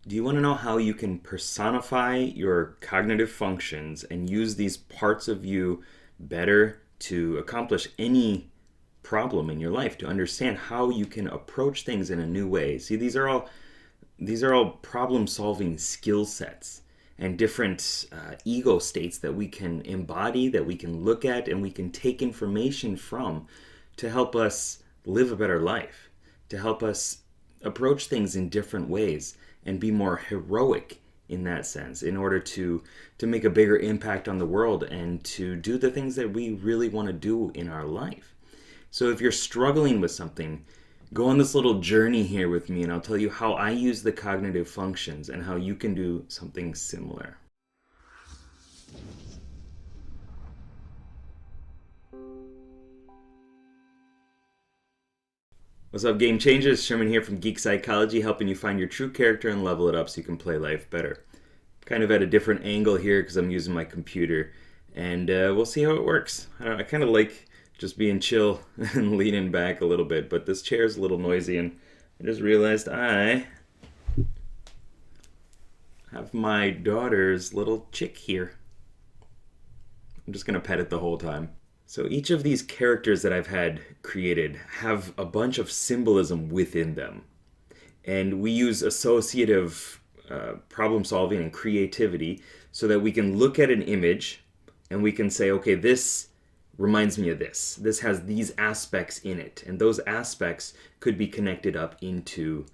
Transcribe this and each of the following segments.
Do you want to know how you can personify your cognitive functions and use these parts of you better to accomplish any problem in your life, to understand how you can approach things in a new way? See, these are all problem solving skill sets and different ego states that we can embody, that we can look at, and we can take information from to help us live a better life, to help us approach things in different ways and be more heroic in that sense, in order to make a bigger impact on the world and to do the things that we really want to do in our life. So if you're struggling with something, go on this little journey here with me, and I'll tell you how I use the cognitive functions and how you can do something similar. What's up, game changers? Sherman here from Geek Psychology, helping you find your true character and level it up so you can play life better. Kind of at a different angle here because I'm using my computer, and we'll see how it works. I kind of like just being chill and leaning back a little bit, but this chair is a little noisy, and I just realized I have my daughter's little chick here. I'm just going to pet it the whole time. So each of these characters that I've had created have a bunch of symbolism within them. And we use associative problem solving and creativity so that we can look at an image and we can say, okay, this reminds me of this. This has these aspects in it. And those aspects could be connected up into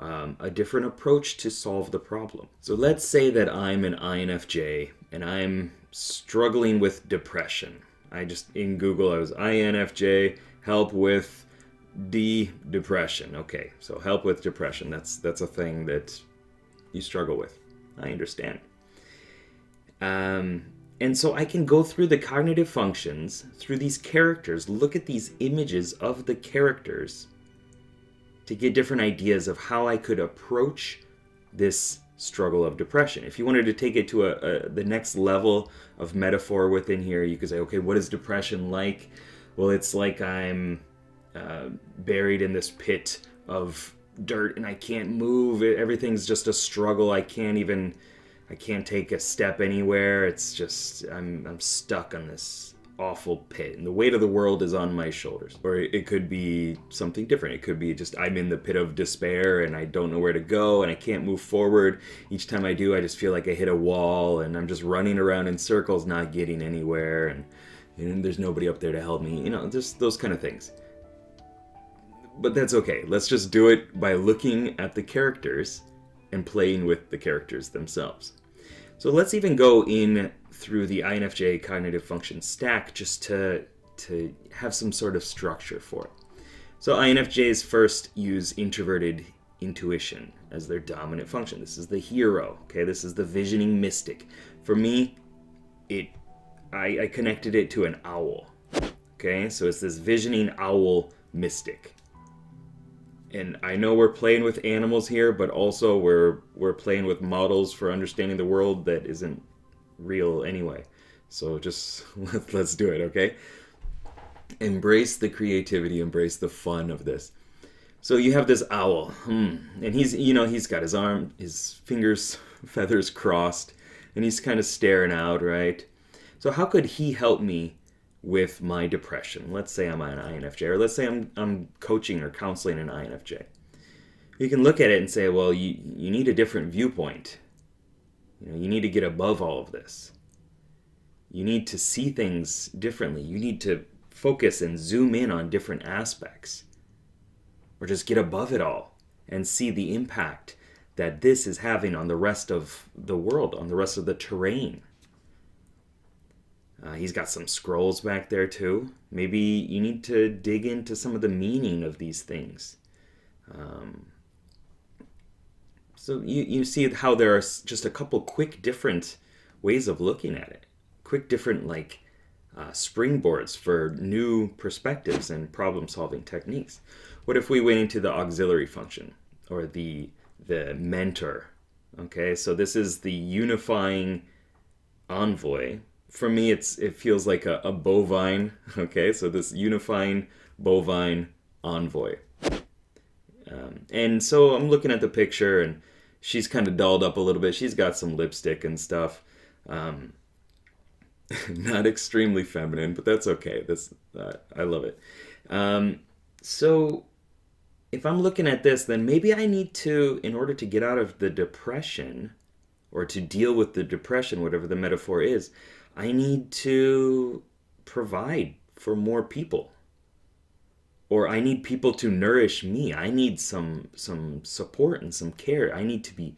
a different approach to solve the problem. So let's say that I'm an INFJ and I'm struggling with depression. In Google, I was INFJ, help with depression. Okay, so help with depression. That's a thing that you struggle with. I understand. And so I can go through the cognitive functions, through these characters, look at these images of the characters to get different ideas of how I could approach this struggle of depression. If you wanted to take it to the next level of metaphor within here, you could say, okay, what is depression like? Well, it's like I'm buried in this pit of dirt and I can't move. Everything's just a struggle. I can't take a step anywhere. It's just I'm stuck on this awful pit and the weight of the world is on my shoulders. Or it could be something different. It could be just I'm in the pit of despair and I don't know where to go and I can't move forward. Each time I do, I just feel like I hit a wall and I'm just running around in circles, not getting anywhere, and there's nobody up there to help me. Just those kind of things. But that's okay. Let's just do it by looking at the characters and playing with the characters themselves. So let's even go in through the INFJ cognitive function stack just to have some sort of structure for it. So INFJs first use introverted intuition as their dominant function. This is the hero, okay? This is the visioning mystic. For me, I connected it to an owl, okay? So it's this visioning owl mystic. And I know we're playing with animals here, but also we're playing with models for understanding the world that isn't real anyway. So just let's do it, okay? Embrace the creativity, embrace the fun of this. So you have this owl, and he's got his fingers, feathers crossed, and he's kind of staring out, right? So how could he help me with my depression? Let's say I'm an INFJ, or let's say I'm coaching or counseling an INFJ. You can look at it and say, well, you need a different viewpoint. You need to get above all of this. You need to see things differently. You need to focus and zoom in on different aspects. Or just get above it all and see the impact that this is having on the rest of the world, on the rest of the terrain. He's got some scrolls back there too. Maybe you need to dig into some of the meaning of these things. So you see how there are just a couple quick different ways of looking at it. Quick different springboards for new perspectives and problem-solving techniques. What if we went into the auxiliary function or the mentor? Okay, so this is the unifying envoy. For me, it feels like a bovine. Okay, so this unifying bovine envoy. And so I'm looking at the picture, and she's kind of dolled up a little bit. She's got some lipstick and stuff. Not extremely feminine, but that's okay. I love it. So if I'm looking at this, then maybe I need to, in order to get out of the depression, or to deal with the depression, whatever the metaphor is, I need to provide for more people. Or I need people to nourish me. I need some support and some care. I need to be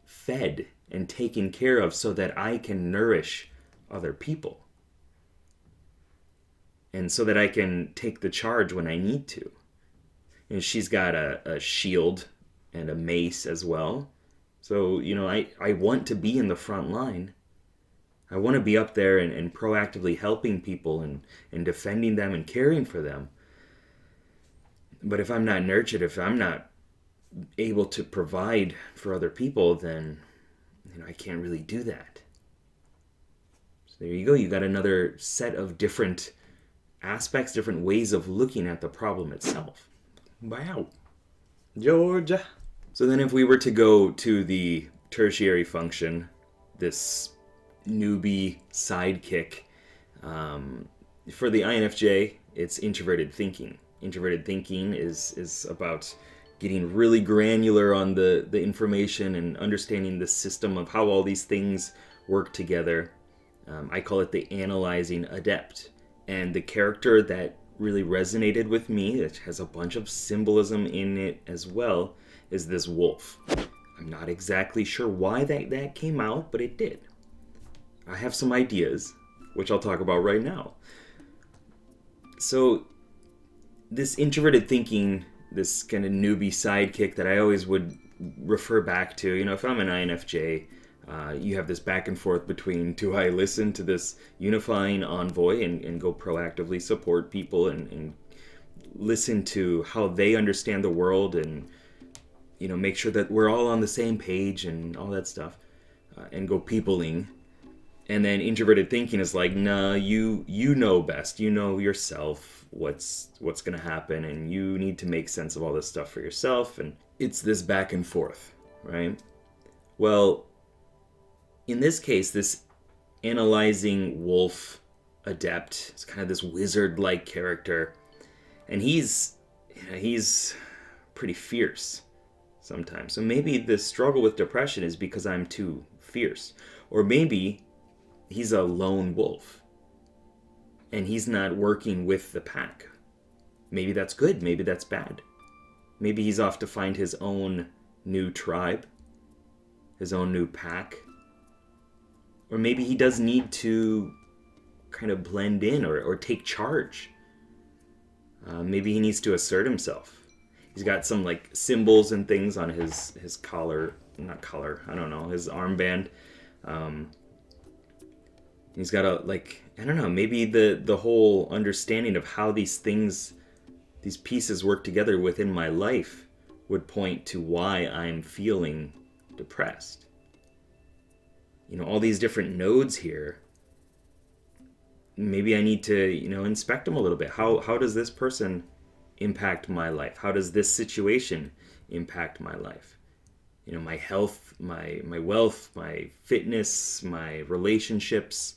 fed and taken care of so that I can nourish other people. And so that I can take the charge when I need to. And she's got a shield and a mace as well. So, I want to be in the front line. I want to be up there and proactively helping people and defending them and caring for them. But if I'm not nurtured, if I'm not able to provide for other people, then I can't really do that. So there you go. You got another set of different aspects, different ways of looking at the problem itself. Wow. Georgia. So then if we were to go to the tertiary function, this newbie sidekick, for the INFJ, it's introverted thinking. Introverted thinking is about getting really granular on the information and understanding the system of how all these things work together. I call it the analyzing adept. And the character that really resonated with me, it has a bunch of symbolism in it as well, is this wolf. I'm not exactly sure why that came out, but it did. I have some ideas, which I'll talk about right now. So this introverted thinking, this kind of newbie sidekick that I always would refer back to, if I'm an INFJ, you have this back and forth between, do I listen to this unifying envoy and go proactively support people and listen to how they understand the world and make sure that we're all on the same page and all that stuff, and go peopling. And then introverted thinking is like, nah, you know best. You know yourself what's going to happen, and you need to make sense of all this stuff for yourself. And it's this back and forth, right? Well, in this case, this analyzing wolf adept is kind of this wizard-like character, and he's pretty fierce sometimes. So maybe the struggle with depression is because I'm too fierce, or maybe he's a lone wolf and he's not working with the pack. Maybe that's good, maybe that's bad. Maybe he's off to find his own new tribe, his own new pack. Or maybe he does need to kind of blend in or take charge. Maybe he needs to assert himself. He's got some like symbols and things on his collar, not collar, I don't know, his armband. He's got maybe the whole understanding of how these things, these pieces work together within my life would point to why I'm feeling depressed. All these different nodes here. Maybe I need to, inspect them a little bit. How does this person impact my life? How does this situation impact my life? My health, my wealth, my fitness, my relationships,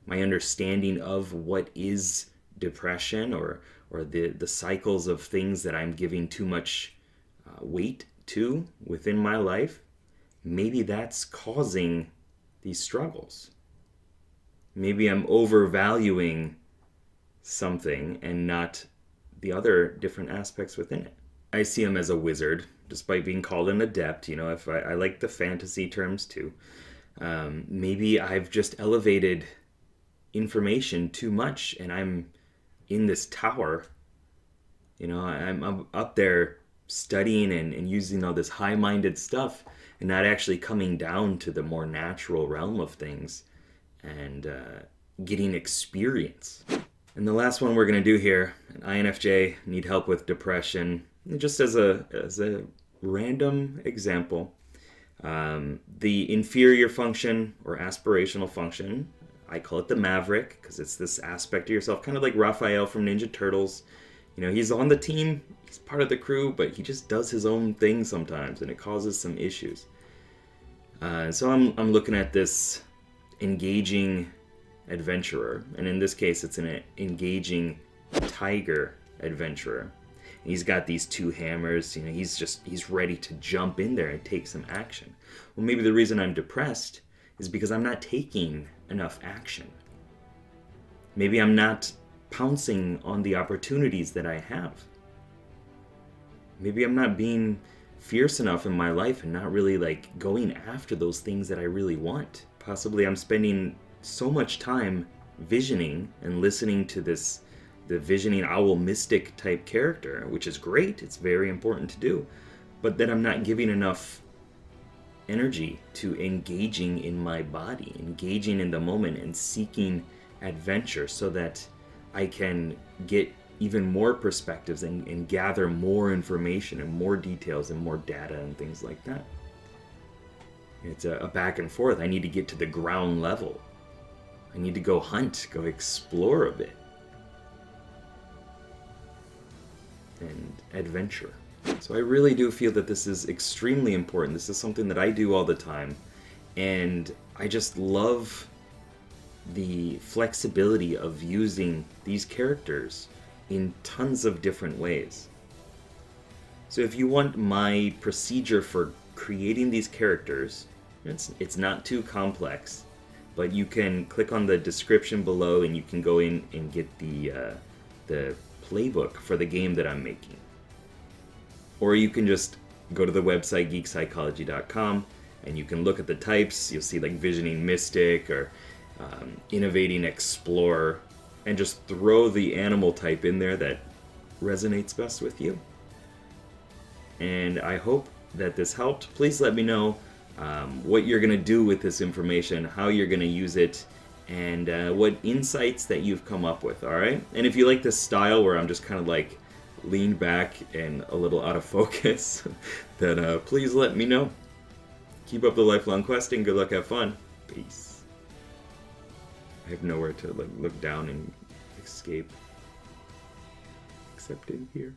my understanding of what is depression or the cycles of things that I'm giving too much weight to within my life. Maybe that's causing these struggles. Maybe I'm overvaluing something and not the other different aspects within it. I see him as a wizard, despite being called an adept. If I like the fantasy terms too. Maybe I've just elevated information too much and I'm in this tower. I'm up there studying and using all this high-minded stuff and not actually coming down to the more natural realm of things and getting experience. And the last one we're going to do here, an INFJ, need help with depression. Just as a random example, the inferior function or aspirational function, I call it the maverick because it's this aspect of yourself, kind of like Raphael from Ninja Turtles. He's on the team, he's part of the crew, but he just does his own thing sometimes and it causes some issues. So I'm looking at this engaging adventurer, and in this case it's an engaging tiger adventurer. He's got these two hammers, he's ready to jump in there and take some action. Well, maybe the reason I'm depressed is because I'm not taking enough action. Maybe I'm not pouncing on the opportunities that I have. Maybe I'm not being fierce enough in my life and not really going after those things that I really want. Possibly I'm spending so much time visioning and listening to the visioning owl mystic type character, which is great, it's very important to do, but then I'm not giving enough energy to engaging in my body, engaging in the moment and seeking adventure so that I can get even more perspectives and gather more information and more details and more data and things like that. It's a back and forth. I need to get to the ground level. I need to go hunt, go explore a bit. And adventure. So I really do feel that this is extremely important. This is something that I do all the time. And I just love the flexibility of using these characters in tons of different ways. So if you want my procedure for creating these characters, it's not too complex, but you can click on the description below and you can go in and get the playbook for the game that I'm making. Or you can just go to the website geekpsychology.com and you can look at the types. You'll see visioning mystic or innovating explorer, and just throw the animal type in there that resonates best with you. And I hope that this helped. Please let me know what you're going to do with this information, how you're going to use it, and what insights that you've come up with, alright? And if you like this style where I'm just kind of leaned back and a little out of focus, then please let me know. Keep up the lifelong questing. Good luck, have fun. Peace. I have nowhere to look down and escape except in here.